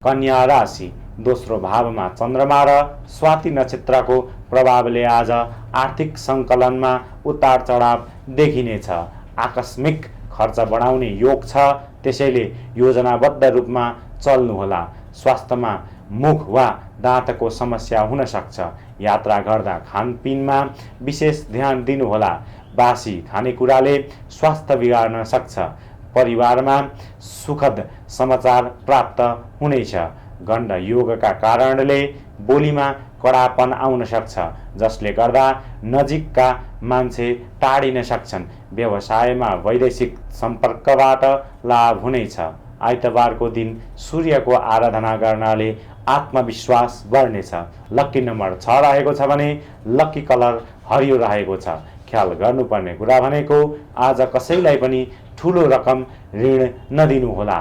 कन्या राशि दोस्रो भावमा चन्द्रमा र स्वाति नक्षत्रको प्रभावले आज आर्थिक सङ्कलनमा उतार चढाव देखिनेछ। आकस्मिक खर्च बढाउने योग छ, त्यसैले योजनाबद्ध रूपमा चल्नुहोला। स्वास्थ्यमा मुख वा दाँतको समस्या हुन सक्छ। यात्रा गर्दा खानपिनमा विशेष ध्यान दिनुहोला। बासी खानेकुराले स्वास्थ्य बिगार्न सक्छ। परिवारमा सुखद समाचार प्राप्त हुनेछ। गण्ड योगका कारणले बोलीमा कडापन आउन सक्छ, जसले गर्दा नजिकका मान्छे टाढिन सक्छन्। व्यवसायमा वैदेशिक सम्पर्कबाट लाभ हुनेछ। आइतबारको दिन सूर्यको आराधना गर्नाले आत्मविश्वास बढ्नेछ। लक्की नम्बर 6 रहेको छ भने लक्की कलर हरियो रहेको छ। ख्याल गर्नुपर्ने कुरा भनेको आज कसैलाई पनि ठुलो रकम ऋण नदिनुहोला।